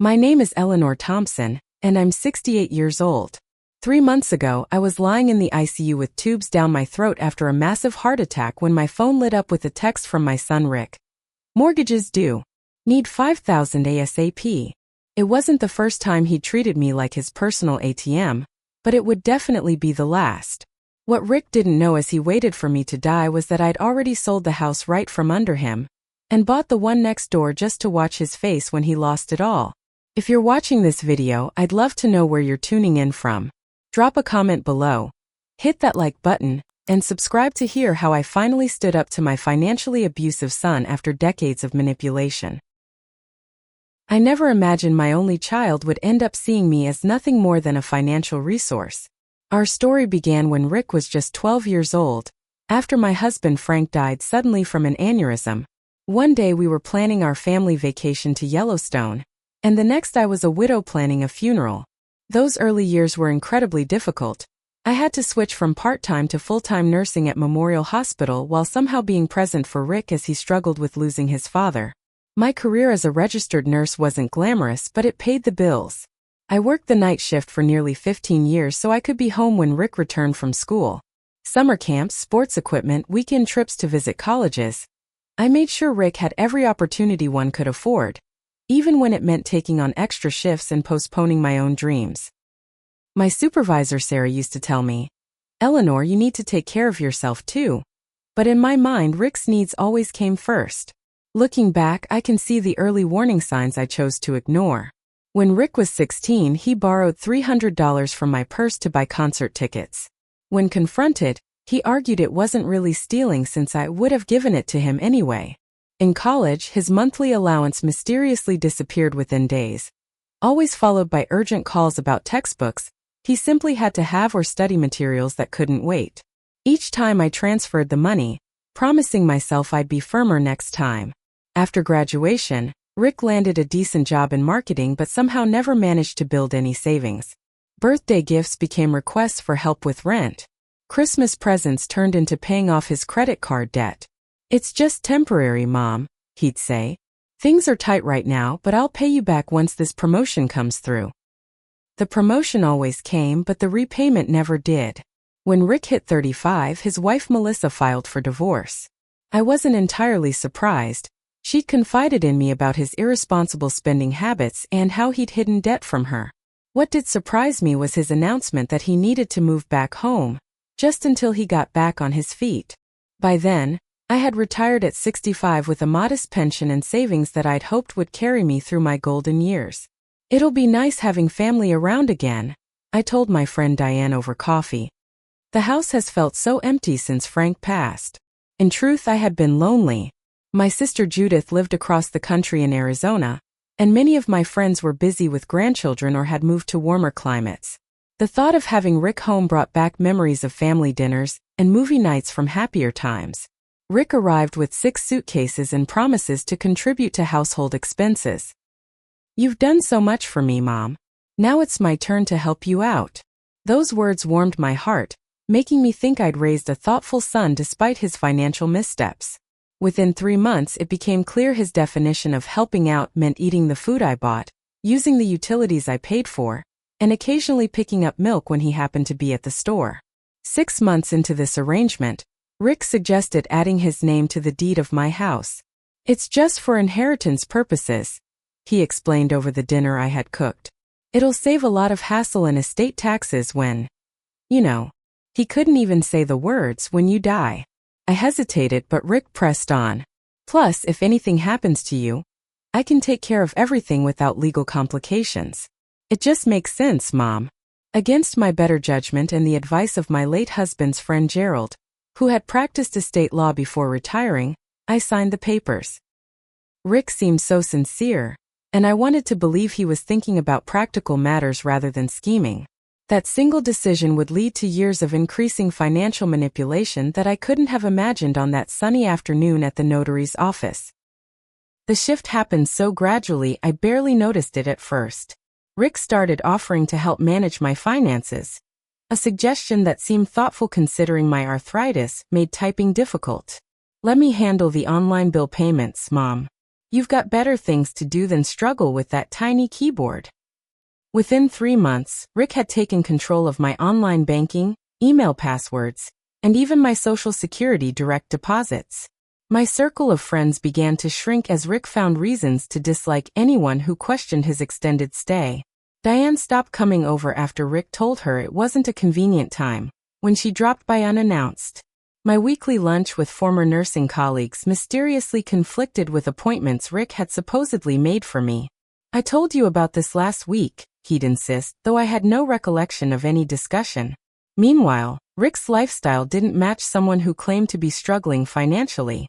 My name is Eleanor Thompson, and I'm 68 years old. 3 months ago, I was lying in the ICU with tubes down my throat after a massive heart attack when my phone lit up with a text from my son Rick. Mortgages due. Need $5,000 ASAP. It wasn't the first time he treated me like his personal ATM, but it would definitely be the last. What Rick didn't know as he waited for me to die was that I'd already sold the house right from under him and bought the one next door just to watch his face when he lost it all. If you're watching this video, I'd love to know where you're tuning in from. Drop a comment below, hit that like button, and subscribe to hear how I finally stood up to my financially abusive son after decades of manipulation. I never imagined my only child would end up seeing me as nothing more than a financial resource. Our story began when Rick was just 12 years old, after my husband Frank died suddenly from an aneurysm. One day we were planning our family vacation to Yellowstone, and the next I was a widow planning a funeral. Those early years were incredibly difficult. I had to switch from part-time to full-time nursing at Memorial Hospital while somehow being present for Rick as he struggled with losing his father. My career as a registered nurse wasn't glamorous, but it paid the bills. I worked the night shift for nearly 15 years so I could be home when Rick returned from school. Summer camps, sports equipment, weekend trips to visit colleges. I made sure Rick had every opportunity one could afford, even when it meant taking on extra shifts and postponing my own dreams. My supervisor Sarah used to tell me, "Eleanor, you need to take care of yourself too." But in my mind, Rick's needs always came first. Looking back, I can see the early warning signs I chose to ignore. When Rick was 16, he borrowed $300 from my purse to buy concert tickets. When confronted, he argued it wasn't really stealing since I would have given it to him anyway. In college, his monthly allowance mysteriously disappeared within days. Always followed by urgent calls about textbooks, he simply had to have or study materials that couldn't wait. Each time I transferred the money, promising myself I'd be firmer next time. After graduation, Rick landed a decent job in marketing but somehow never managed to build any savings. Birthday gifts became requests for help with rent. Christmas presents turned into paying off his credit card debt. "It's just temporary, Mom," he'd say. "Things are tight right now, but I'll pay you back once this promotion comes through." The promotion always came, but the repayment never did. When Rick hit 35, his wife Melissa filed for divorce. I wasn't entirely surprised. She'd confided in me about his irresponsible spending habits and how he'd hidden debt from her. What did surprise me was his announcement that he needed to move back home, just until he got back on his feet. By then, I had retired at 65 with a modest pension and savings that I'd hoped would carry me through my golden years. "It'll be nice having family around again," I told my friend Diane over coffee. "The house has felt so empty since Frank passed." In truth, I had been lonely. My sister Judith lived across the country in Arizona, and many of my friends were busy with grandchildren or had moved to warmer climates. The thought of having Rick home brought back memories of family dinners and movie nights from happier times. Rick arrived with 6 suitcases and promises to contribute to household expenses. "You've done so much for me, Mom. Now it's my turn to help you out." Those words warmed my heart, making me think I'd raised a thoughtful son despite his financial missteps. Within 3 months, it became clear his definition of helping out meant eating the food I bought, using the utilities I paid for, and occasionally picking up milk when he happened to be at the store. 6 months into this arrangement, Rick suggested adding his name to the deed of my house. "It's just for inheritance purposes," he explained over the dinner I had cooked. "It'll save a lot of hassle and estate taxes when, he couldn't even say the words, when you die." I hesitated, but Rick pressed on. "Plus, if anything happens to you, I can take care of everything without legal complications. It just makes sense, Mom." Against my better judgment and the advice of my late husband's friend Gerald, who had practiced estate law before retiring, I signed the papers. Rick seemed so sincere, and I wanted to believe he was thinking about practical matters rather than scheming. That single decision would lead to years of increasing financial manipulation that I couldn't have imagined on that sunny afternoon at the notary's office. The shift happened so gradually I barely noticed it at first. Rick started offering to help manage my finances, a suggestion that seemed thoughtful considering my arthritis made typing difficult. "Let me handle the online bill payments, Mom. You've got better things to do than struggle with that tiny keyboard. Within 3 months, Rick had taken control of my online banking, email passwords, and even my Social Security direct deposits. My circle of friends began to shrink as Rick found reasons to dislike anyone who questioned his extended stay. Diane stopped coming over after Rick told her it wasn't a convenient time, when she dropped by unannounced. My weekly lunch with former nursing colleagues mysteriously conflicted with appointments Rick had supposedly made for me. I told you about this last week, he'd insist, though I had no recollection of any discussion. Meanwhile, Rick's lifestyle didn't match someone who claimed to be struggling financially.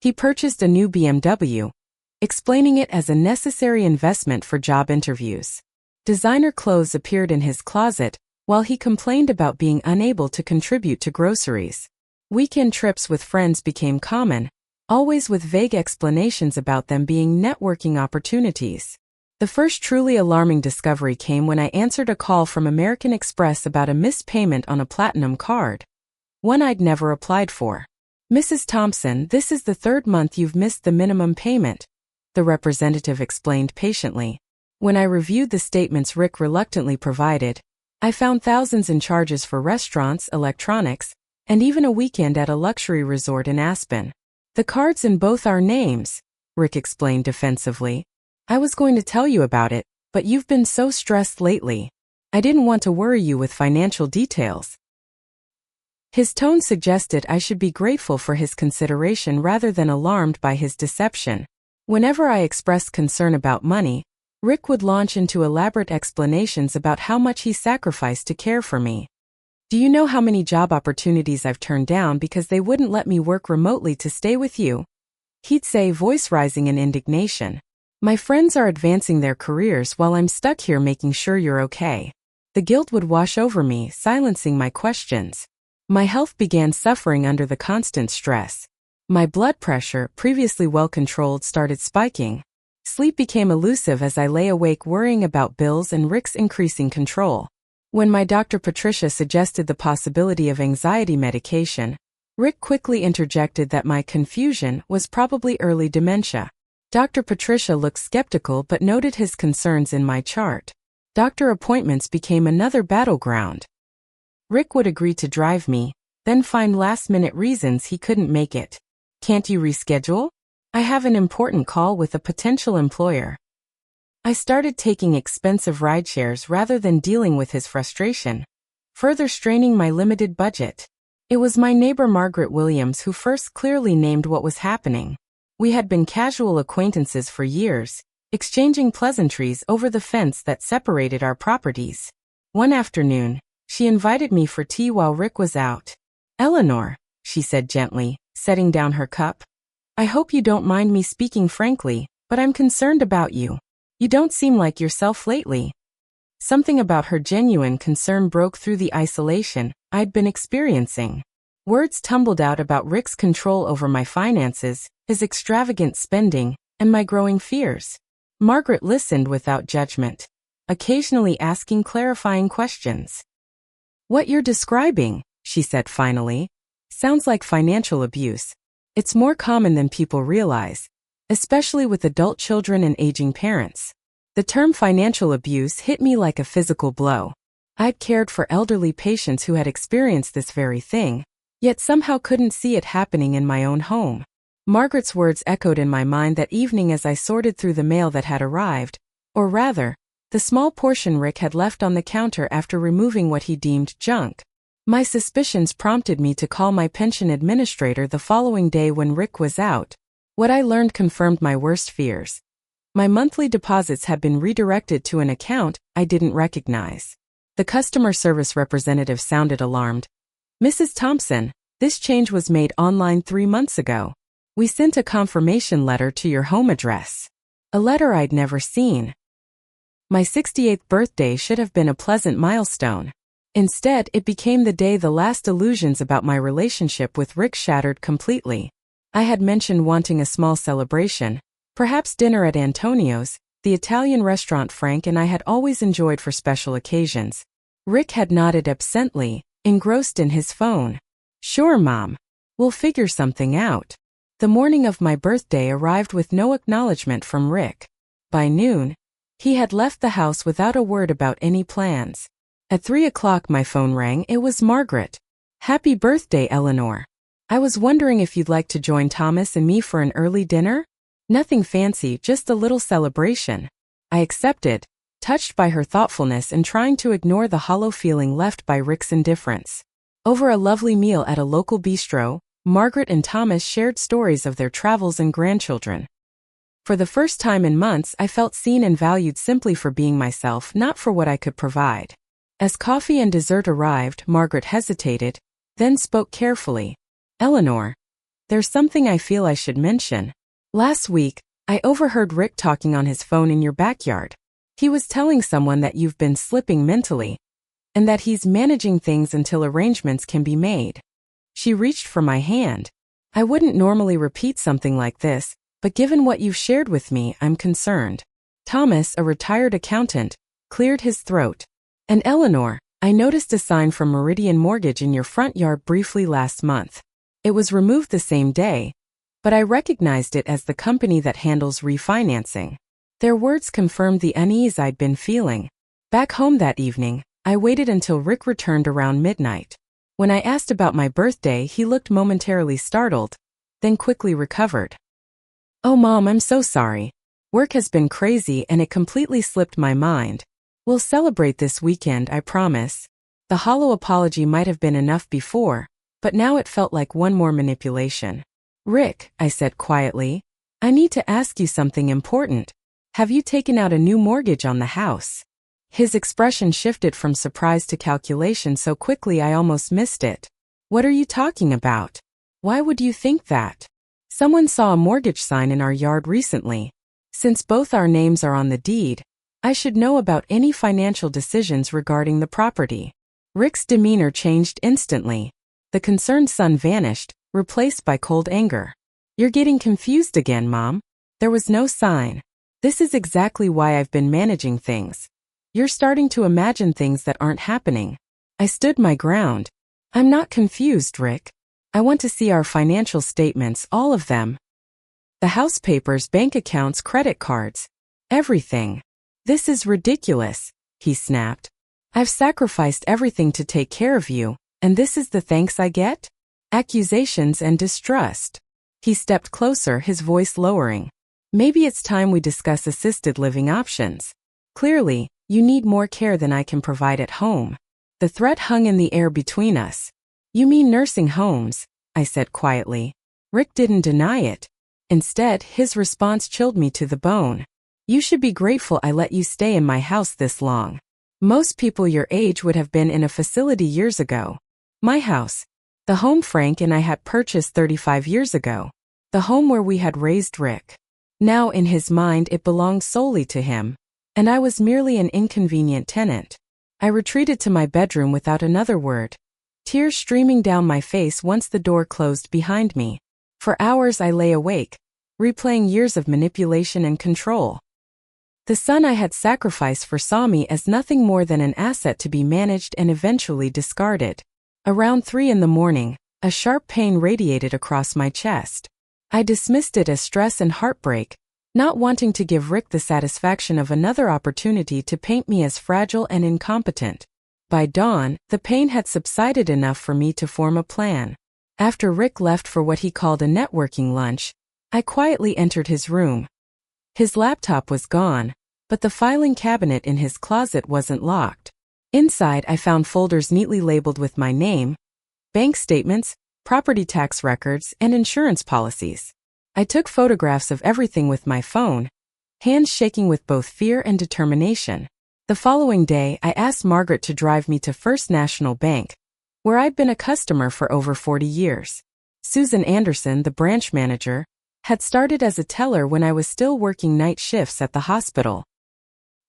He purchased a new BMW, explaining it as a necessary investment for job interviews. Designer clothes appeared in his closet, while he complained about being unable to contribute to groceries. Weekend trips with friends became common, always with vague explanations about them being networking opportunities. The first truly alarming discovery came when I answered a call from American Express about a missed payment on a platinum card, one I'd never applied for. "Mrs. Thompson, this is the 3rd month you've missed the minimum payment," the representative explained patiently. When I reviewed the statements Rick reluctantly provided, I found thousands in charges for restaurants, electronics, and even a weekend at a luxury resort in Aspen. "The card's in both our names," Rick explained defensively. "I was going to tell you about it, but you've been so stressed lately. I didn't want to worry you with financial details." His tone suggested I should be grateful for his consideration rather than alarmed by his deception. Whenever I expressed concern about money, Rick would launch into elaborate explanations about how much he sacrificed to care for me. "Do you know how many job opportunities I've turned down because they wouldn't let me work remotely to stay with you?" he'd say, voice rising in indignation. "My friends are advancing their careers while I'm stuck here making sure you're okay." The guilt would wash over me, silencing my questions. My health began suffering under the constant stress. My blood pressure, previously well controlled, started spiking. Sleep became elusive as I lay awake worrying about bills and Rick's increasing control. When my Dr. Patricia suggested the possibility of anxiety medication, Rick quickly interjected that my confusion was probably early dementia. Dr. Patricia looked skeptical but noted his concerns in my chart. Doctor appointments became another battleground. Rick would agree to drive me, then find last-minute reasons he couldn't make it. "Can't you reschedule? I have an important call with a potential employer." I started taking expensive rideshares rather than dealing with his frustration, further straining my limited budget. It was my neighbor Margaret Williams who first clearly named what was happening. We had been casual acquaintances for years, exchanging pleasantries over the fence that separated our properties. One afternoon, she invited me for tea while Rick was out. "Eleanor," she said gently, setting down her cup, "I hope you don't mind me speaking frankly, but I'm concerned about you. You don't seem like yourself lately." Something about her genuine concern broke through the isolation I'd been experiencing. Words tumbled out about Rick's control over my finances, his extravagant spending, and my growing fears. Margaret listened without judgment, occasionally asking clarifying questions. "What you're describing," she said finally, "sounds like financial abuse. It's more common than people realize, especially with adult children and aging parents." The term financial abuse hit me like a physical blow. I'd cared for elderly patients who had experienced this very thing, yet somehow couldn't see it happening in my own home. Margaret's words echoed in my mind that evening as I sorted through the mail that had arrived, or rather, the small portion Rick had left on the counter after removing what he deemed junk. My suspicions prompted me to call my pension administrator the following day when Rick was out. What I learned confirmed my worst fears. My monthly deposits had been redirected to an account I didn't recognize. The customer service representative sounded alarmed. "Mrs. Thompson, this change was made online 3 months ago. We sent a confirmation letter to your home address." A letter I'd never seen. My 68th birthday should have been a pleasant milestone. Instead, it became the day the last illusions about my relationship with Rick shattered completely. I had mentioned wanting a small celebration, perhaps dinner at Antonio's, the Italian restaurant Frank and I had always enjoyed for special occasions. Rick had nodded absently, engrossed in his phone. "Sure, Mom. We'll figure something out." The morning of my birthday arrived with no acknowledgement from Rick. By noon, he had left the house without a word about any plans. At 3 o'clock my phone rang. It was Margaret. "Happy birthday, Eleanor. I was wondering if you'd like to join Thomas and me for an early dinner? Nothing fancy, just a little celebration." I accepted, touched by her thoughtfulness and trying to ignore the hollow feeling left by Rick's indifference. Over a lovely meal at a local bistro, Margaret and Thomas shared stories of their travels and grandchildren. For the first time in months, I felt seen and valued simply for being myself, not for what I could provide. As coffee and dessert arrived, Margaret hesitated, then spoke carefully. "Eleanor, there's something I feel I should mention. Last week, I overheard Rick talking on his phone in your backyard. He was telling someone that you've been slipping mentally, and that he's managing things until arrangements can be made." She reached for my hand. "I wouldn't normally repeat something like this, but given what you've shared with me, I'm concerned." Thomas, a retired accountant, cleared his throat. "And Eleanor, I noticed a sign from Meridian Mortgage in your front yard briefly last month. It was removed the same day, but I recognized it as the company that handles refinancing." Their words confirmed the unease I'd been feeling. Back home that evening, I waited until Rick returned around midnight. When I asked about my birthday, he looked momentarily startled, then quickly recovered. "Oh Mom, I'm so sorry. Work has been crazy and it completely slipped my mind. We'll celebrate this weekend, I promise." The hollow apology might have been enough before, but now it felt like one more manipulation. "Rick," I said quietly, "I need to ask you something important. Have you taken out a new mortgage on the house?" His expression shifted from surprise to calculation so quickly I almost missed it. "What are you talking about? Why would you think that?" "Someone saw a mortgage sign in our yard recently. Since both our names are on the deed, I should know about any financial decisions regarding the property." Rick's demeanor changed instantly. The concerned son vanished, replaced by cold anger. "You're getting confused again, Mom. There was no sign. This is exactly why I've been managing things. You're starting to imagine things that aren't happening." I stood my ground. "I'm not confused, Rick. I want to see our financial statements, all of them. The house papers, bank accounts, credit cards. Everything." "This is ridiculous," he snapped. "I've sacrificed everything to take care of you, and this is the thanks I get?" Accusations and distrust. He stepped closer, his voice lowering. "Maybe it's time we discuss assisted living options. Clearly, you need more care than I can provide at home." The threat hung in the air between us. "You mean nursing homes?" I said quietly. Rick didn't deny it. Instead, his response chilled me to the bone. "You should be grateful I let you stay in my house this long. Most people your age would have been in a facility years ago. My house, the home Frank and I had purchased 35 years ago, the home where we had raised Rick. Now in his mind it belonged solely to him, and I was merely an inconvenient tenant." I retreated to my bedroom without another word, tears streaming down my face once the door closed behind me. For hours I lay awake, replaying years of manipulation and control. The son I had sacrificed foresaw me as nothing more than an asset to be managed and eventually discarded. Around 3 in the morning, a sharp pain radiated across my chest. I dismissed it as stress and heartbreak, not wanting to give Rick the satisfaction of another opportunity to paint me as fragile and incompetent. By dawn, the pain had subsided enough for me to form a plan. After Rick left for what he called a networking lunch, I quietly entered his room. His laptop was gone, but the filing cabinet in his closet wasn't locked. Inside, I found folders neatly labeled with my name, bank statements, property tax records, and insurance policies. I took photographs of everything with my phone, hands shaking with both fear and determination. The following day, I asked Margaret to drive me to First National Bank, where I'd been a customer for over 40 years. Susan Anderson, the branch manager, had started as a teller when I was still working night shifts at the hospital.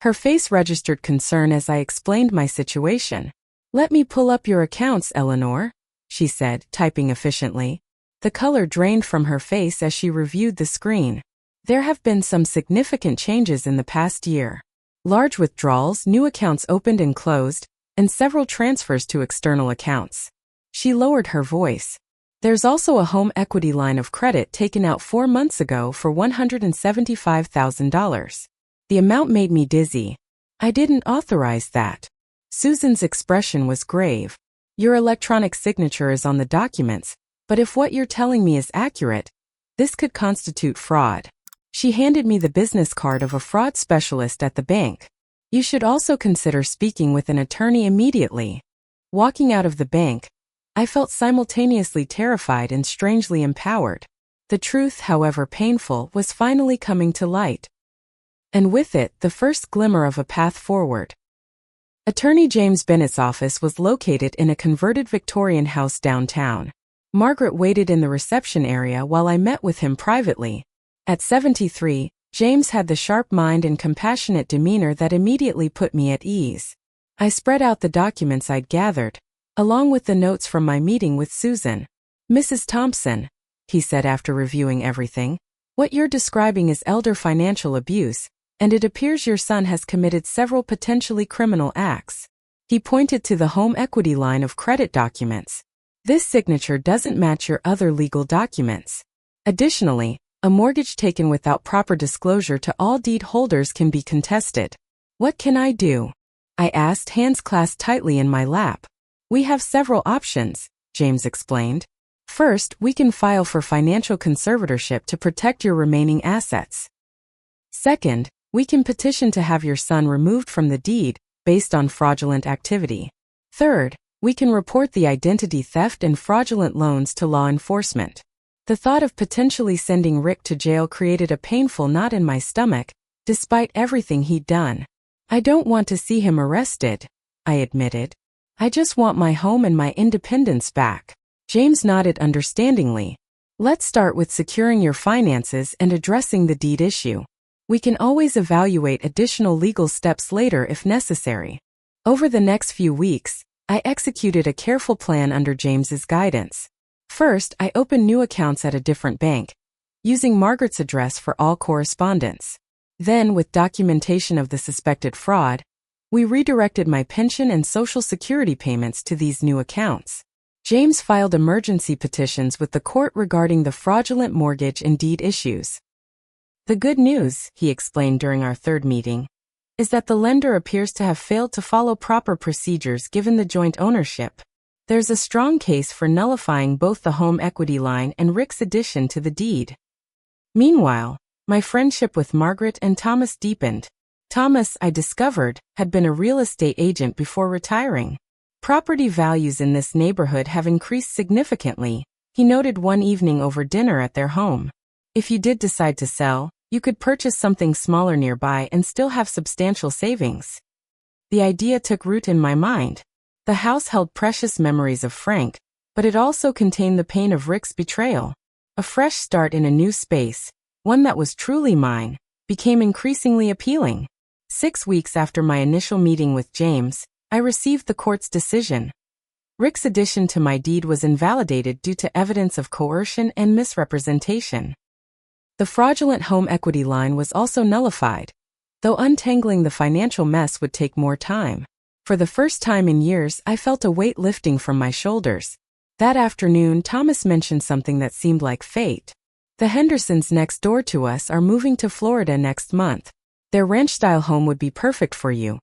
Her face registered concern as I explained my situation. "Let me pull up your accounts, Eleanor," she said, typing efficiently. The color drained from her face as she reviewed the screen. "There have been some significant changes in the past year. Large withdrawals, new accounts opened and closed, and several transfers to external accounts." She lowered her voice. There's also a home equity line of credit taken out 4 months ago for $175,000. The amount made me dizzy. I didn't authorize that. Susan's expression was grave. Your electronic signature is on the documents, but if what you're telling me is accurate, this could constitute fraud. She handed me the business card of a fraud specialist at the bank. You should also consider speaking with an attorney immediately. Walking out of the bank, I felt simultaneously terrified and strangely empowered. The truth, however painful, was finally coming to light. And with it, the first glimmer of a path forward. Attorney James Bennett's office was located in a converted Victorian house downtown. Margaret waited in the reception area while I met with him privately. At 73, James had the sharp mind and compassionate demeanor that immediately put me at ease. I spread out the documents I'd gathered, along with the notes from my meeting with Susan. "Mrs. Thompson," he said after reviewing everything, "what you're describing is elder financial abuse, and it appears your son has committed several potentially criminal acts." He pointed to the home equity line of credit documents. "This signature doesn't match your other legal documents. Additionally, a mortgage taken without proper disclosure to all deed holders can be contested." "What can I do?" I asked, hands clasped tightly in my lap. "We have several options," James explained. "First, we can file for financial conservatorship to protect your remaining assets. Second, we can petition to have your son removed from the deed based on fraudulent activity. Third, we can report the identity theft and fraudulent loans to law enforcement." The thought of potentially sending Rick to jail created a painful knot in my stomach, despite everything he'd done. "I don't want to see him arrested," I admitted. "I just want my home and my independence back." James nodded understandingly. "Let's start with securing your finances and addressing the deed issue. We can always evaluate additional legal steps later if necessary." Over the next few weeks, I executed a careful plan under James's guidance. First, I opened new accounts at a different bank, using Margaret's address for all correspondence. Then, with documentation of the suspected fraud, we redirected my pension and Social Security payments to these new accounts. James filed emergency petitions with the court regarding the fraudulent mortgage and deed issues. "The good news," he explained during our third meeting, "is that the lender appears to have failed to follow proper procedures given the joint ownership. There's a strong case for nullifying both the home equity line and Rick's addition to the deed." Meanwhile, my friendship with Margaret and Thomas deepened. Thomas, I discovered, had been a real estate agent before retiring. "Property values in this neighborhood have increased significantly," he noted one evening over dinner at their home. "If you did decide to sell, you could purchase something smaller nearby and still have substantial savings." The idea took root in my mind. The house held precious memories of Frank, but it also contained the pain of Rick's betrayal. A fresh start in a new space, one that was truly mine, became increasingly appealing. 6 weeks after my initial meeting with James, I received the court's decision. Rick's addition to my deed was invalidated due to evidence of coercion and misrepresentation. The fraudulent home equity line was also nullified, though untangling the financial mess would take more time. For the first time in years, I felt a weight lifting from my shoulders. That afternoon, Thomas mentioned something that seemed like fate. "The Hendersons next door to us are moving to Florida next month. Their ranch-style home would be perfect for you.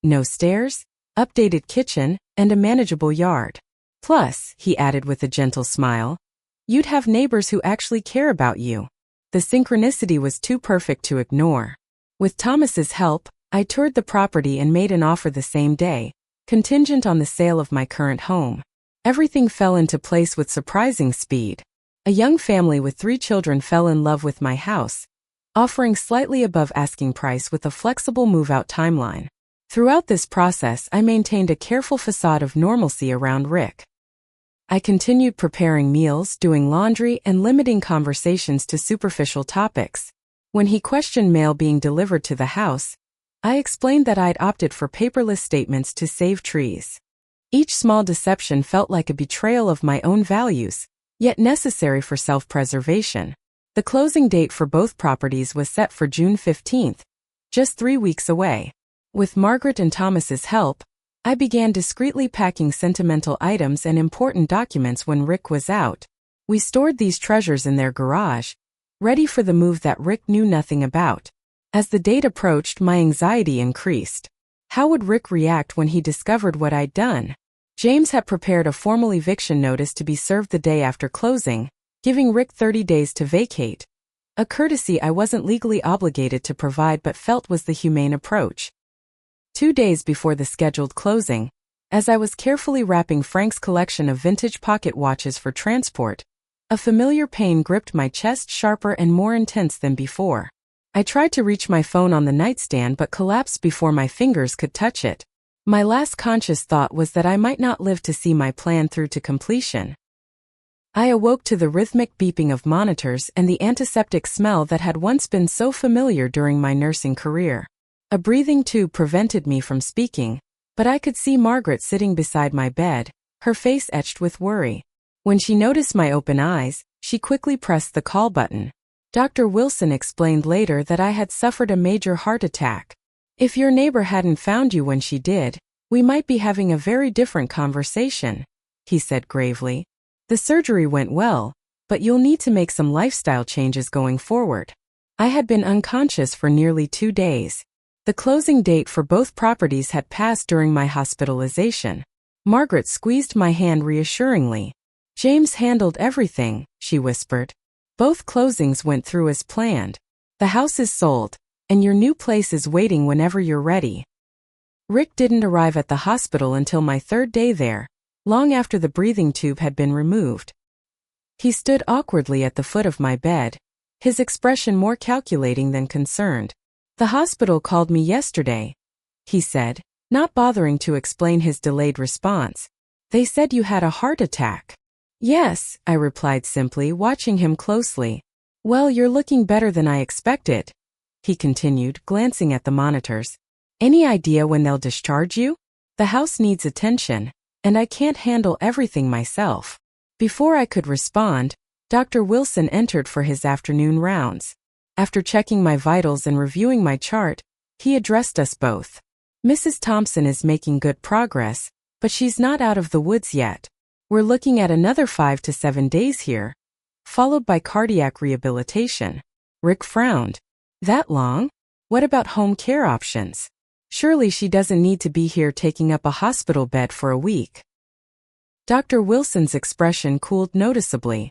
No stairs, updated kitchen, and a manageable yard. Plus," he added with a gentle smile, "you'd have neighbors who actually care about you." The synchronicity was too perfect to ignore. With Thomas's help, I toured the property and made an offer the same day, contingent on the sale of my current home. Everything fell into place with surprising speed. A young family with 3 children fell in love with my house, offering slightly above asking price with a flexible move-out timeline. Throughout this process, I maintained a careful facade of normalcy around Rick. I continued preparing meals, doing laundry, and limiting conversations to superficial topics. When he questioned mail being delivered to the house, I explained that I'd opted for paperless statements to save trees. Each small deception felt like a betrayal of my own values, yet necessary for self-preservation. The closing date for both properties was set for June 15th, just 3 weeks away. With Margaret and Thomas's help, I began discreetly packing sentimental items and important documents when Rick was out. We stored these treasures in their garage, ready for the move that Rick knew nothing about. As the date approached, my anxiety increased. How would Rick react when he discovered what I'd done? James had prepared a formal eviction notice to be served the day after closing, giving Rick 30 days to vacate. A courtesy I wasn't legally obligated to provide but felt was the humane approach. 2 days before the scheduled closing, as I was carefully wrapping Frank's collection of vintage pocket watches for transport, a familiar pain gripped my chest, sharper and more intense than before. I tried to reach my phone on the nightstand but collapsed before my fingers could touch it. My last conscious thought was that I might not live to see my plan through to completion. I awoke to the rhythmic beeping of monitors and the antiseptic smell that had once been so familiar during my nursing career. A breathing tube prevented me from speaking, but I could see Margaret sitting beside my bed, her face etched with worry. When she noticed my open eyes, she quickly pressed the call button. Dr. Wilson explained later that I had suffered a major heart attack. If your neighbor hadn't found you when she did, we might be having a very different conversation, he said gravely. The surgery went well, but you'll need to make some lifestyle changes going forward. I had been unconscious for nearly 2 days. The closing date for both properties had passed during my hospitalization. Margaret squeezed my hand reassuringly. James handled everything, she whispered. Both closings went through as planned. The house is sold, and your new place is waiting whenever you're ready. Rick didn't arrive at the hospital until my 3rd day there, long after the breathing tube had been removed. He stood awkwardly at the foot of my bed, his expression more calculating than concerned. The hospital called me yesterday, he said, not bothering to explain his delayed response. They said you had a heart attack. Yes, I replied simply, watching him closely. Well, you're looking better than I expected, he continued, glancing at the monitors. Any idea when they'll discharge you? The house needs attention, and I can't handle everything myself. Before I could respond, Dr. Wilson entered for his afternoon rounds. After checking my vitals and reviewing my chart, he addressed us both. Mrs. Thompson is making good progress, but she's not out of the woods yet. We're looking at another 5 to 7 days here, followed by cardiac rehabilitation. Rick frowned. That long? What about home care options? Surely she doesn't need to be here taking up a hospital bed for a week. Dr. Wilson's expression cooled noticeably.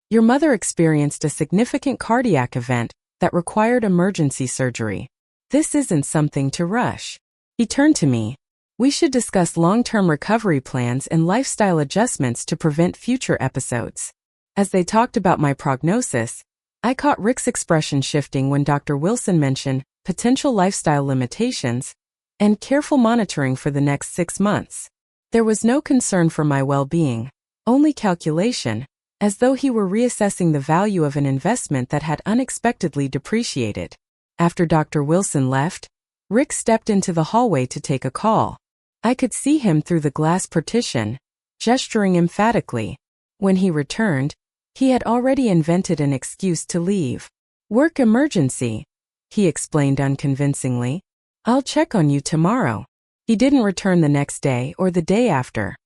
Your mother experienced a significant cardiac event that required emergency surgery. This isn't something to rush. He turned to me. We should discuss long-term recovery plans and lifestyle adjustments to prevent future episodes. As they talked about my prognosis, I caught Rick's expression shifting when Dr. Wilson mentioned potential lifestyle limitations and careful monitoring for the next 6 months. There was no concern for my well-being, only calculation, as though he were reassessing the value of an investment that had unexpectedly depreciated. After Dr. Wilson left, Rick stepped into the hallway to take a call. I could see him through the glass partition, gesturing emphatically. When he returned, he had already invented an excuse to leave. Work emergency, he explained unconvincingly. I'll check on you tomorrow. He didn't return the next day or the day after.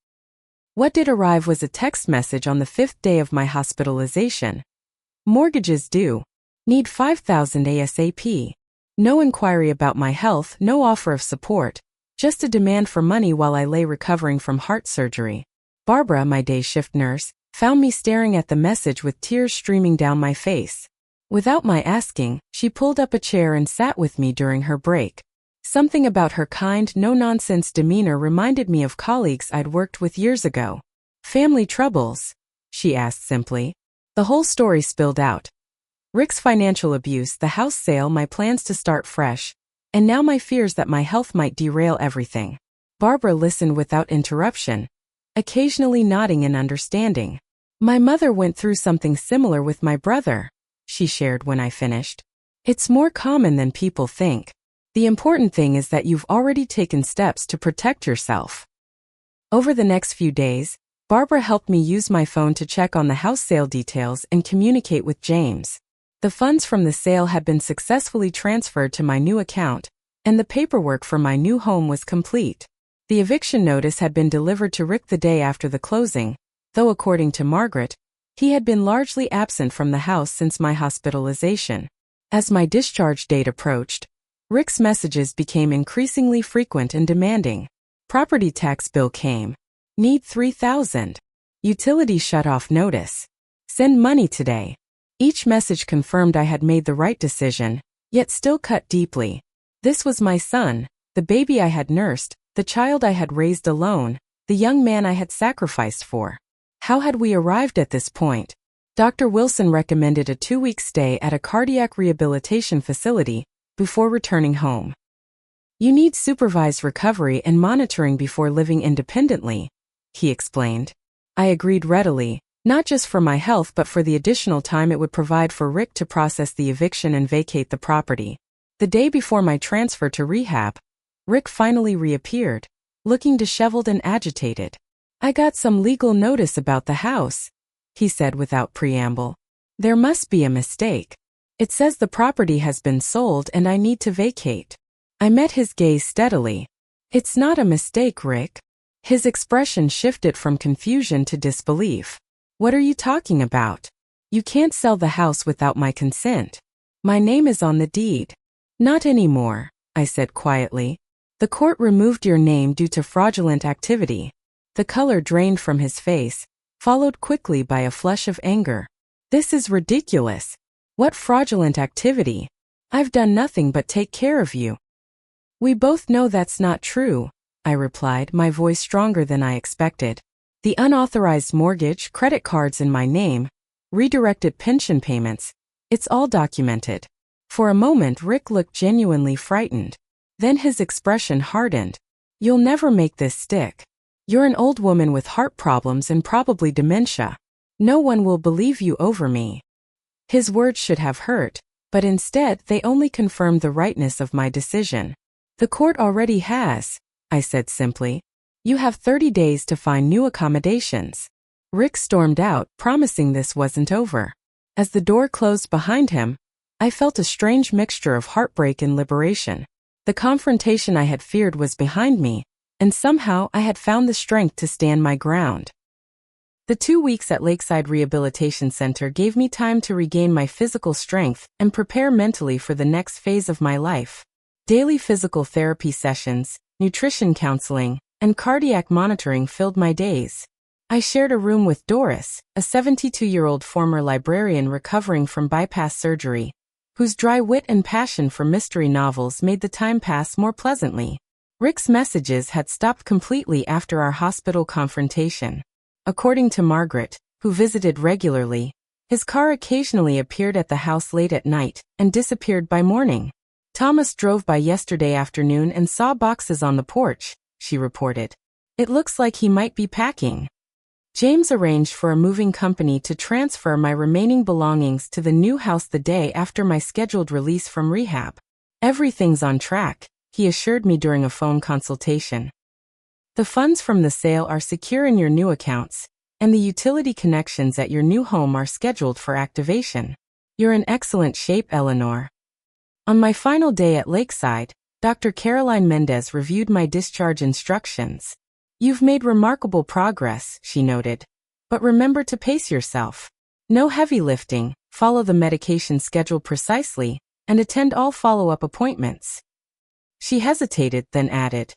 What did arrive was a text message on the 5th day of my hospitalization. Mortgages due. Need $5,000 ASAP. No inquiry about my health, no offer of support. Just a demand for money while I lay recovering from heart surgery. Barbara, my day shift nurse, found me staring at the message with tears streaming down my face. Without my asking, she pulled up a chair and sat with me during her break. Something about her kind, no-nonsense demeanor reminded me of colleagues I'd worked with years ago. Family troubles? She asked simply. The whole story spilled out. Rick's financial abuse, the house sale, my plans to start fresh, and now my fears that my health might derail everything. Barbara listened without interruption, occasionally nodding in understanding. My mother went through something similar with my brother, she shared when I finished. It's more common than people think. The important thing is that you've already taken steps to protect yourself. Over the next few days, Barbara helped me use my phone to check on the house sale details and communicate with James. The funds from the sale had been successfully transferred to my new account, and the paperwork for my new home was complete. The eviction notice had been delivered to Rick the day after the closing, though according to Margaret, He had been largely absent from the house since my hospitalization. As my discharge date approached, Rick's messages became increasingly frequent and demanding. Property tax bill came. Need $3,000. Utility shut-off notice. Send money today. Each message confirmed I had made the right decision, yet still cut deeply. This was my son, the baby I had nursed, the child I had raised alone, the young man I had sacrificed for. How had we arrived at this point? Dr. Wilson recommended a 2-week stay at a cardiac rehabilitation facility before returning home. You need supervised recovery and monitoring before living independently, he explained. I agreed readily, not just for my health but for the additional time it would provide for Rick to process the eviction and vacate the property. The day before my transfer to rehab, Rick finally reappeared, looking disheveled and agitated. I got some legal notice about the house, he said without preamble. There must be a mistake. It says the property has been sold and I need to vacate. I met his gaze steadily. It's not a mistake, Rick. His expression shifted from confusion to disbelief. What are you talking about? You can't sell the house without my consent. My name is on the deed. Not anymore, I said quietly. The court removed your name due to fraudulent activity. The color drained from his face, followed quickly by a flush of anger. This is ridiculous. What fraudulent activity? I've done nothing but take care of you. We both know that's not true, I replied, my voice stronger than I expected. The unauthorized mortgage, credit cards in my name, redirected pension payments, it's all documented. For a moment Rick looked genuinely frightened. Then his expression hardened. You'll never make this stick. You're an old woman with heart problems and probably dementia. No one will believe you over me. His words should have hurt, but instead they only confirmed the rightness of my decision. The court already has, I said simply. You have 30 days to find new accommodations. Rick stormed out, promising this wasn't over. As the door closed behind him, I felt a strange mixture of heartbreak and liberation. The confrontation I had feared was behind me, and somehow I had found the strength to stand my ground. The 2 weeks at Lakeside Rehabilitation Center gave me time to regain my physical strength and prepare mentally for the next phase of my life. Daily physical therapy sessions, nutrition counseling, and cardiac monitoring filled my days. I shared a room with Doris, a 72-year-old former librarian recovering from bypass surgery, whose dry wit and passion for mystery novels made the time pass more pleasantly. Rick's messages had stopped completely after our hospital confrontation. According to Margaret, who visited regularly, his car occasionally appeared at the house late at night and disappeared by morning. Thomas drove by yesterday afternoon and saw boxes on the porch, she reported. It looks like he might be packing. James arranged for a moving company to transfer my remaining belongings to the new house the day after my scheduled release from rehab. Everything's on track, he assured me during a phone consultation. The funds from the sale are secure in your new accounts, and the utility connections at your new home are scheduled for activation. You're in excellent shape, Eleanor. On my final day at Lakeside, Dr. Caroline Mendez reviewed my discharge instructions. You've made remarkable progress, she noted. But remember to pace yourself. No heavy lifting, follow the medication schedule precisely, and attend all follow-up appointments. She hesitated, then added,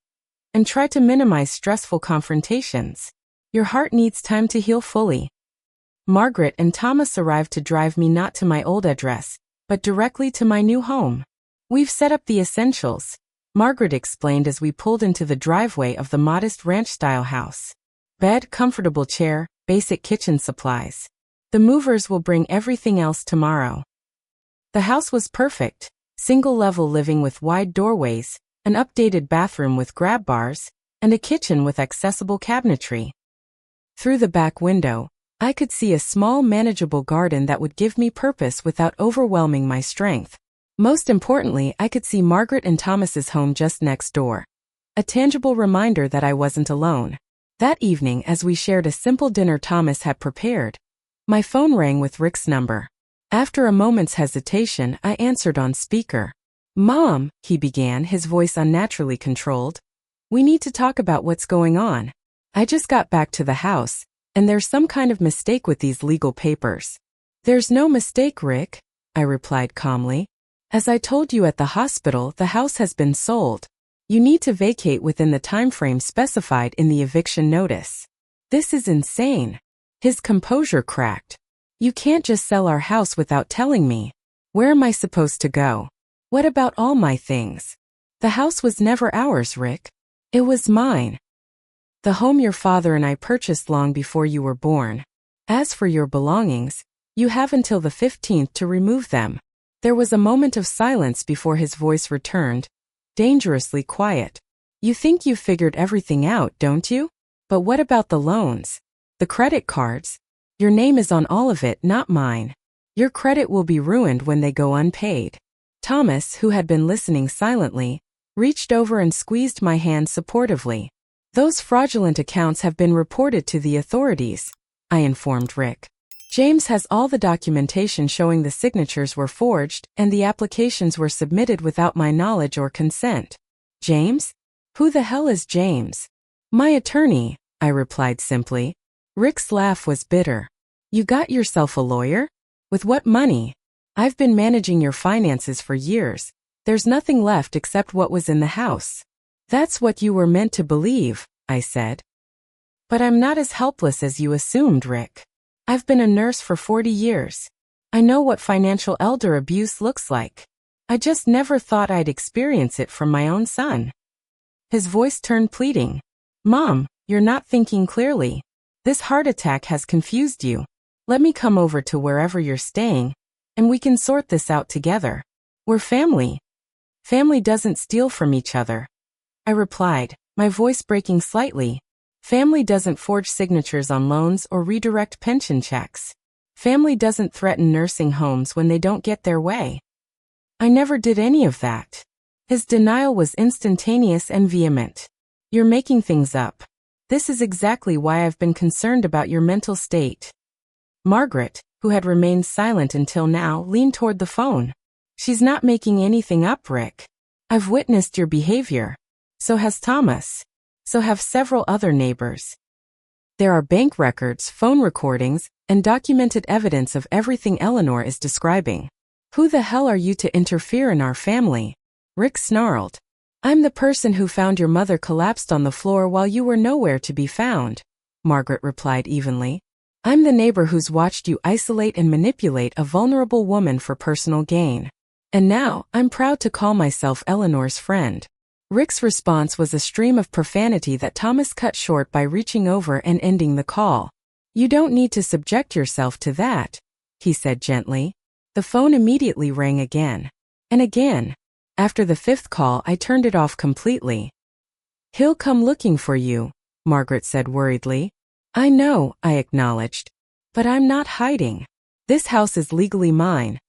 and try to minimize stressful confrontations. Your heart needs time to heal fully. Margaret and Thomas arrived to drive me not to my old address, but directly to my new home. We've set up the essentials, Margaret explained as we pulled into the driveway of the modest ranch-style house. Bed, comfortable chair, basic kitchen supplies. The movers will bring everything else tomorrow. The house was perfect, single-level living with wide doorways, an updated bathroom with grab bars, and a kitchen with accessible cabinetry. Through the back window, I could see a small, manageable garden that would give me purpose without overwhelming my strength. Most importantly, I could see Margaret and Thomas's home just next door. A tangible reminder that I wasn't alone. That evening, as we shared a simple dinner Thomas had prepared, my phone rang with Rick's number. After a moment's hesitation, I answered on speaker. Mom, he began, his voice unnaturally controlled. We need to talk about what's going on. I just got back to the house, and there's some kind of mistake with these legal papers. There's no mistake, Rick, I replied calmly. As I told you at the hospital, the house has been sold. You need to vacate within the time frame specified in the eviction notice. This is insane. His composure cracked. You can't just sell our house without telling me. Where am I supposed to go? What about all my things? The house was never ours, Rick. It was mine. The home your father and I purchased long before you were born. As for your belongings, you have until the 15th to remove them. There was a moment of silence before his voice returned, dangerously quiet. You think you've figured everything out, don't you? But what about the loans? The credit cards? Your name is on all of it, not mine. Your credit will be ruined when they go unpaid. Thomas, who had been listening silently, reached over and squeezed my hand supportively. Those fraudulent accounts have been reported to the authorities, I informed Rick. James has all the documentation showing the signatures were forged and the applications were submitted without my knowledge or consent. James? Who the hell is James? My attorney, I replied simply. Rick's laugh was bitter. You got yourself a lawyer? With what money? I've been managing your finances for years. There's nothing left except what was in the house. That's what you were meant to believe, I said. But I'm not as helpless as you assumed, Rick. I've been a nurse for 40 years. I know what financial elder abuse looks like. I just never thought I'd experience it from my own son. His voice turned pleading. Mom, you're not thinking clearly. This heart attack has confused you. Let me come over to wherever you're staying, and we can sort this out together. We're family. Family doesn't steal from each other, I replied, my voice breaking slightly. Family doesn't forge signatures on loans or redirect pension checks. Family doesn't threaten nursing homes when they don't get their way. I never did any of that. His denial was instantaneous and vehement. You're making things up. This is exactly why I've been concerned about your mental state. Margaret, who had remained silent until now, leaned toward the phone. She's not making anything up, Rick. I've witnessed your behavior. So has Thomas. So have several other neighbors. There are bank records, phone recordings, and documented evidence of everything Eleanor is describing. Who the hell are you to interfere in our family? Rick snarled. I'm the person who found your mother collapsed on the floor while you were nowhere to be found, Margaret replied evenly. I'm the neighbor who's watched you isolate and manipulate a vulnerable woman for personal gain. And now, I'm proud to call myself Eleanor's friend. Rick's response was a stream of profanity that Thomas cut short by reaching over and ending the call. You don't need to subject yourself to that, he said gently. The phone immediately rang again. And again. After the 5th call, I turned it off completely. He'll come looking for you, Margaret said worriedly. I know, I acknowledged. But I'm not hiding. This house is legally mine,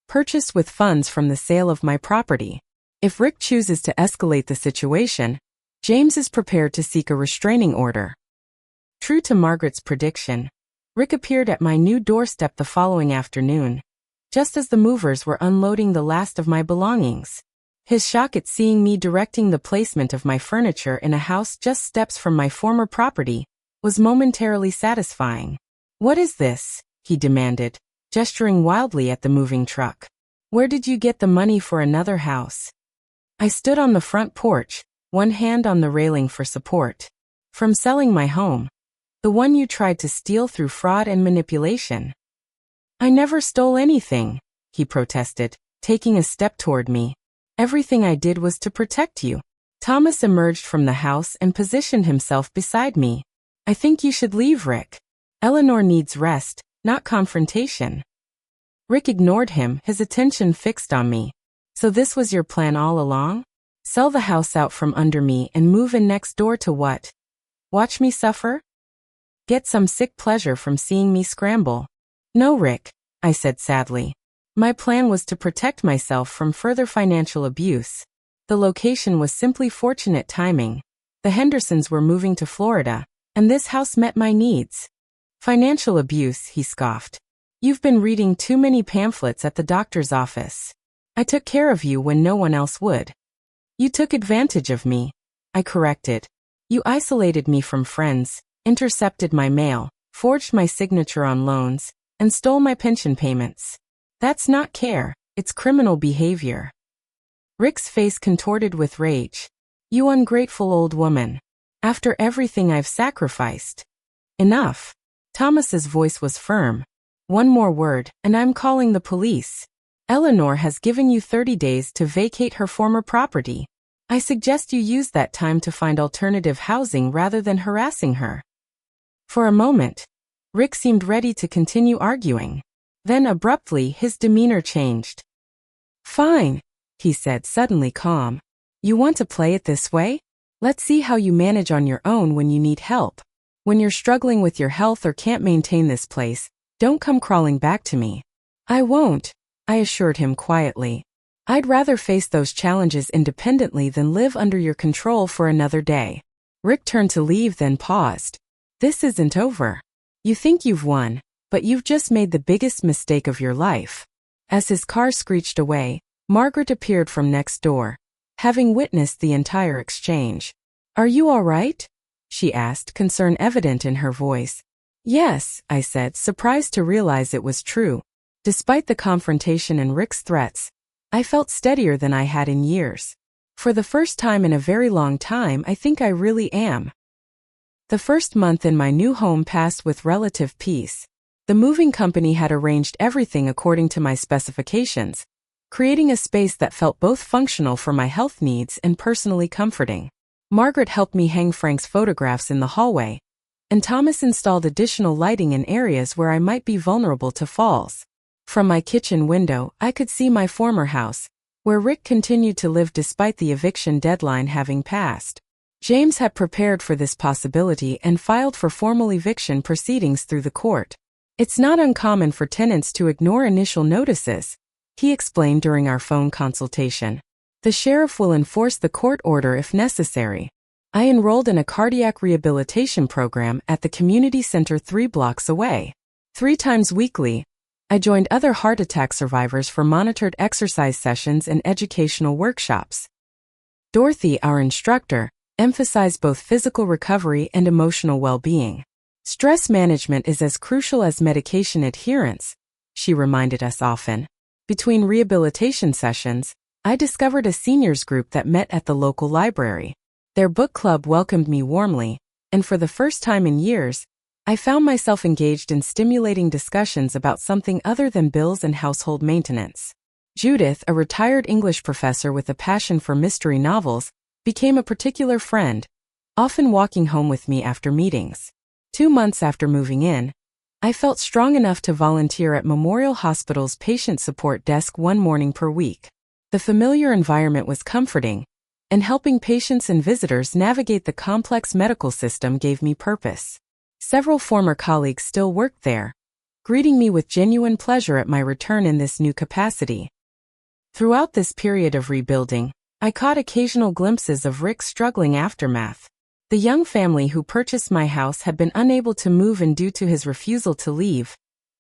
purchased with funds from the sale of my property. If Rick chooses to escalate the situation, James is prepared to seek a restraining order. True to Margaret's prediction, Rick appeared at my new doorstep the following afternoon, just as the movers were unloading the last of my belongings. His shock at seeing me directing the placement of my furniture in a house just steps from my former property was momentarily satisfying. What is this? He demanded, gesturing wildly at the moving truck. Where did you get the money for another house? I stood on the front porch, one hand on the railing for support. From selling my home. The one you tried to steal through fraud and manipulation. I never stole anything, he protested, taking a step toward me. Everything I did was to protect you. Thomas emerged from the house and positioned himself beside me. I think you should leave, Rick. Eleanor needs rest, not confrontation. Rick ignored him, his attention fixed on me. So this was your plan all along? Sell the house out from under me and move in next door to what? Watch me suffer? Get some sick pleasure from seeing me scramble? No, Rick, I said sadly. My plan was to protect myself from further financial abuse. The location was simply fortunate timing. The Hendersons were moving to Florida, and this house met my needs. Financial abuse, he scoffed. You've been reading too many pamphlets at the doctor's office. I took care of you when no one else would. You took advantage of me, I corrected. You isolated me from friends, intercepted my mail, forged my signature on loans, and stole my pension payments. That's not care, it's criminal behavior. Rick's face contorted with rage. You ungrateful old woman. After everything I've sacrificed. Enough. Thomas's voice was firm. One more word, and I'm calling the police. Eleanor has given you 30 days to vacate her former property. I suggest you use that time to find alternative housing rather than harassing her. For a moment, Rick seemed ready to continue arguing. Then abruptly his demeanor changed. Fine, he said, suddenly calm. You want to play it this way? Let's see how you manage on your own when you need help. When you're struggling with your health or can't maintain this place, don't come crawling back to me. I won't, I assured him quietly. I'd rather face those challenges independently than live under your control for another day. Rick turned to leave, then paused. This isn't over. You think you've won, but you've just made the biggest mistake of your life. As his car screeched away, Margaret appeared from next door, having witnessed the entire exchange. Are you all right? She asked, concern evident in her voice. Yes, I said, surprised to realize it was true. Despite the confrontation and Rick's threats, I felt steadier than I had in years. For the first time in a very long time, I think I really am. The first month in my new home passed with relative peace. The moving company had arranged everything according to my specifications, creating a space that felt both functional for my health needs and personally comforting. Margaret helped me hang Frank's photographs in the hallway, and Thomas installed additional lighting in areas where I might be vulnerable to falls. From my kitchen window, I could see my former house, where Rick continued to live despite the eviction deadline having passed. James had prepared for this possibility and filed for formal eviction proceedings through the court. It's not uncommon for tenants to ignore initial notices, he explained during our phone consultation. The sheriff will enforce the court order if necessary. I enrolled in a cardiac rehabilitation program at the community center 3 blocks away. 3 times weekly, I joined other heart attack survivors for monitored exercise sessions and educational workshops. Dorothy, our instructor, emphasized both physical recovery and emotional well-being. Stress management is as crucial as medication adherence, she reminded us often. Between rehabilitation sessions, I discovered a seniors group that met at the local library. Their book club welcomed me warmly, and for the first time in years, I found myself engaged in stimulating discussions about something other than bills and household maintenance. Judith, a retired English professor with a passion for mystery novels, became a particular friend, often walking home with me after meetings. 2 months after moving in, I felt strong enough to volunteer at Memorial Hospital's patient support desk 1 morning per week. The familiar environment was comforting, and helping patients and visitors navigate the complex medical system gave me purpose. Several former colleagues still worked there, greeting me with genuine pleasure at my return in this new capacity. Throughout this period of rebuilding, I caught occasional glimpses of Rick's struggling aftermath. The young family who purchased my house had been unable to move in due to his refusal to leave,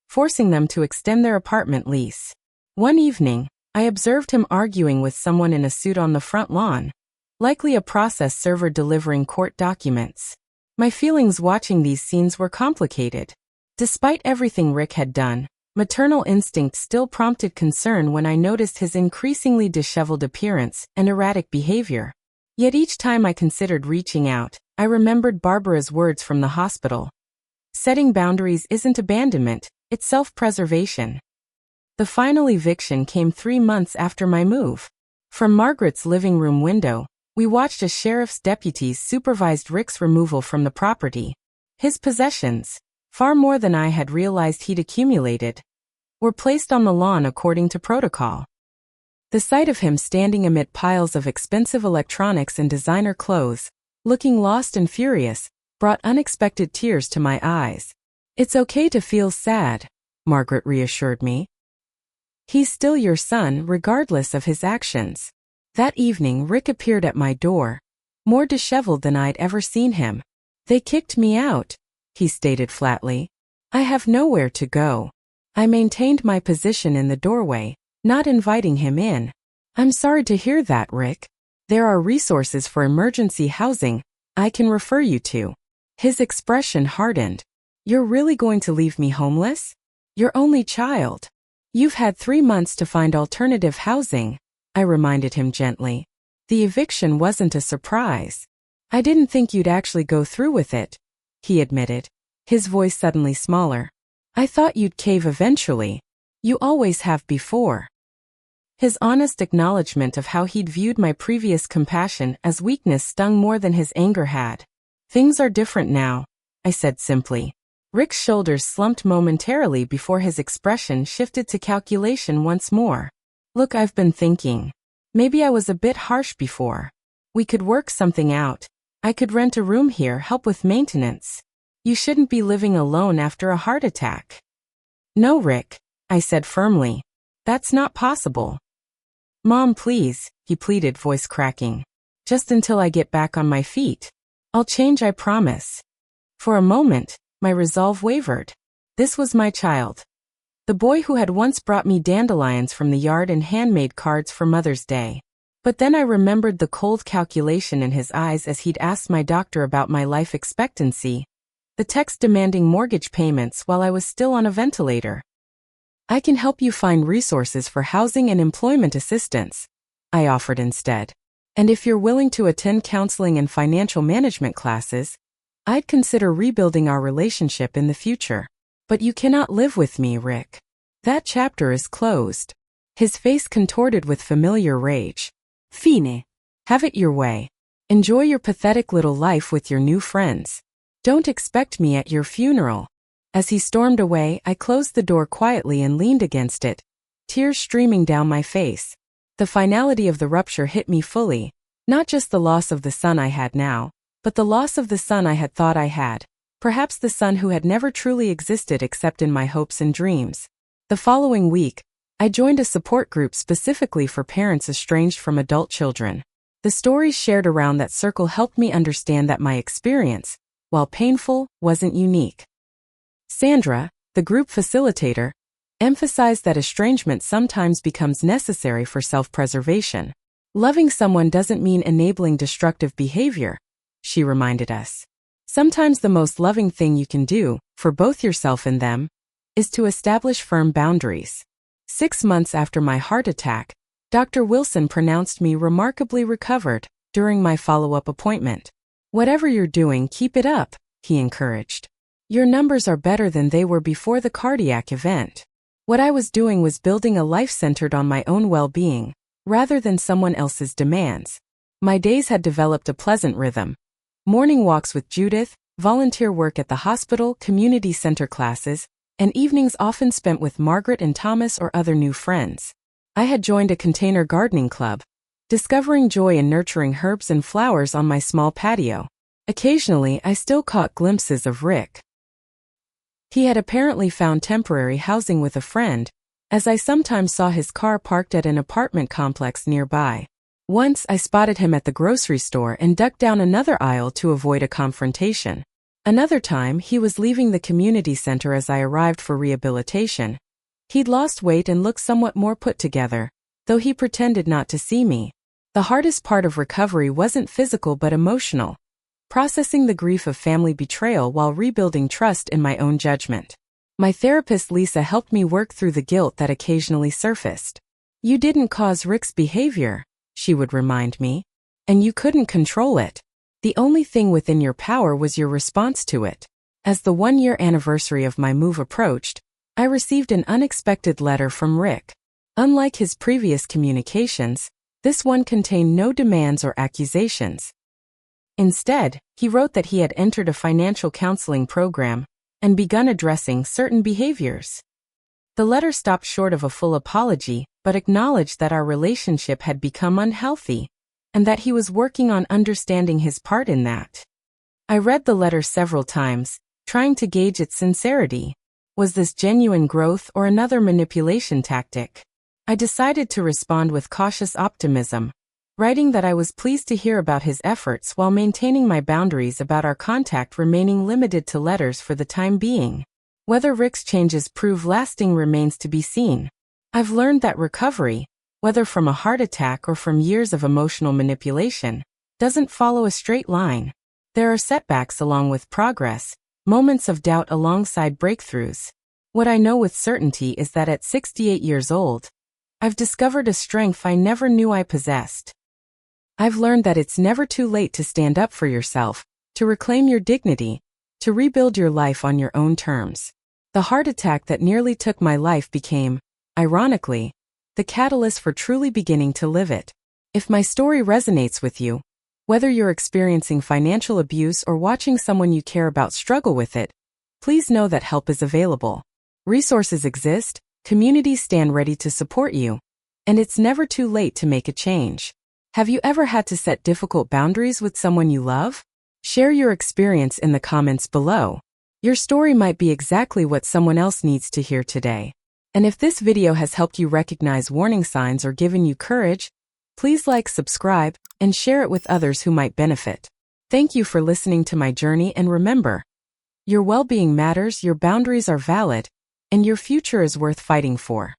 forcing them to extend their apartment lease. One evening, I observed him arguing with someone in a suit on the front lawn, likely a process server delivering court documents. My feelings watching these scenes were complicated. Despite everything Rick had done, maternal instinct still prompted concern when I noticed his increasingly disheveled appearance and erratic behavior. Yet each time I considered reaching out, I remembered Barbara's words from the hospital. Setting boundaries isn't abandonment, it's self-preservation. The final eviction came 3 months after my move. From Margaret's living room window, we watched as sheriff's deputies supervised Rick's removal from the property. His possessions, far more than I had realized he'd accumulated, were placed on the lawn according to protocol. The sight of him standing amid piles of expensive electronics and designer clothes, looking lost and furious, brought unexpected tears to my eyes. It's okay to feel sad, Margaret reassured me. He's still your son regardless of his actions. That evening Rick appeared at my door, more disheveled than I'd ever seen him. They kicked me out, he stated flatly. I have nowhere to go. I maintained my position in the doorway, not inviting him in. I'm sorry to hear that, Rick. There are resources for emergency housing I can refer you to. His expression hardened. You're really going to leave me homeless? Your only child. You've had 3 months to find alternative housing, I reminded him gently. The eviction wasn't a surprise. I didn't think you'd actually go through with it, he admitted, his voice suddenly smaller. I thought you'd cave eventually. You always have before. His honest acknowledgement of how he'd viewed my previous compassion as weakness stung more than his anger had. Things are different now, I said simply. Rick's shoulders slumped momentarily before his expression shifted to calculation once more. Look, I've been thinking. Maybe I was a bit harsh before. We could work something out. I could rent a room here, help with maintenance. You shouldn't be living alone after a heart attack. No, Rick, I said firmly. That's not possible. Mom, please, he pleaded, voice cracking. Just until I get back on my feet. I'll change, I promise. For a moment, my resolve wavered. This was my child. The boy who had once brought me dandelions from the yard and handmade cards for Mother's Day. But then I remembered the cold calculation in his eyes as he'd asked my doctor about my life expectancy. The text demanding mortgage payments while I was still on a ventilator. I can help you find resources for housing and employment assistance, I offered instead. And if you're willing to attend counseling and financial management classes, I'd consider rebuilding our relationship in the future. But you cannot live with me, Rick. That chapter is closed. His face contorted with familiar rage. Fine. Have it your way. Enjoy your pathetic little life with your new friends. Don't expect me at your funeral. As he stormed away, I closed the door quietly and leaned against it, tears streaming down my face. The finality of the rupture hit me fully, not just the loss of the son I had now, but the loss of the son I had thought I had, perhaps the son who had never truly existed except in my hopes and dreams. The following week, I joined a support group specifically for parents estranged from adult children. The stories shared around that circle helped me understand that my experience, while painful, wasn't unique. Sandra, the group facilitator, emphasized that estrangement sometimes becomes necessary for self-preservation. Loving someone doesn't mean enabling destructive behavior, she reminded us. Sometimes the most loving thing you can do, for both yourself and them, is to establish firm boundaries. 6 months after my heart attack, Dr. Wilson pronounced me remarkably recovered during my follow-up appointment. Whatever you're doing, keep it up, he encouraged. Your numbers are better than they were before the cardiac event. What I was doing was building a life centered on my own well-being, rather than someone else's demands. My days had developed a pleasant rhythm. Morning walks with Judith, volunteer work at the hospital, community center classes, and evenings often spent with Margaret and Thomas or other new friends. I had joined a container gardening club, discovering joy in nurturing herbs and flowers on my small patio. Occasionally, I still caught glimpses of Rick. He had apparently found temporary housing with a friend, as I sometimes saw his car parked at an apartment complex nearby. Once I spotted him at the grocery store and ducked down another aisle to avoid a confrontation. Another time, he was leaving the community center as I arrived for rehabilitation. He'd lost weight and looked somewhat more put together, though he pretended not to see me. The hardest part of recovery wasn't physical but emotional. Processing the grief of family betrayal while rebuilding trust in my own judgment. My therapist Lisa helped me work through the guilt that occasionally surfaced. You didn't cause Rick's behavior, she would remind me, and you couldn't control it. The only thing within your power was your response to it. As the 1-year anniversary of my move approached, I received an unexpected letter from Rick. Unlike his previous communications, this one contained no demands or accusations. Instead, he wrote that he had entered a financial counseling program and begun addressing certain behaviors. The letter stopped short of a full apology, but acknowledged that our relationship had become unhealthy, and that he was working on understanding his part in that. I read the letter several times, trying to gauge its sincerity. Was this genuine growth or another manipulation tactic? I decided to respond with cautious optimism, writing that I was pleased to hear about his efforts while maintaining my boundaries about our contact remaining limited to letters for the time being. Whether Rick's changes prove lasting remains to be seen. I've learned that recovery, whether from a heart attack or from years of emotional manipulation, doesn't follow a straight line. There are setbacks along with progress, Moments of doubt alongside breakthroughs. What I know with certainty is that at 68 years old, I've discovered a strength I never knew I possessed. I've learned that it's never too late to stand up for yourself, to reclaim your dignity, to rebuild your life on your own terms. The heart attack that nearly took my life became, ironically, the catalyst for truly beginning to live it. If my story resonates with you, whether you're experiencing financial abuse or watching someone you care about struggle with it, please know that help is available. Resources exist, communities stand ready to support you, and it's never too late to make a change. Have you ever had to set difficult boundaries with someone you love? Share your experience in the comments below. Your story might be exactly what someone else needs to hear today. And if this video has helped you recognize warning signs or given you courage, please like, subscribe, and share it with others who might benefit. Thank you for listening to my journey, and remember, your well-being matters, your boundaries are valid, and your future is worth fighting for.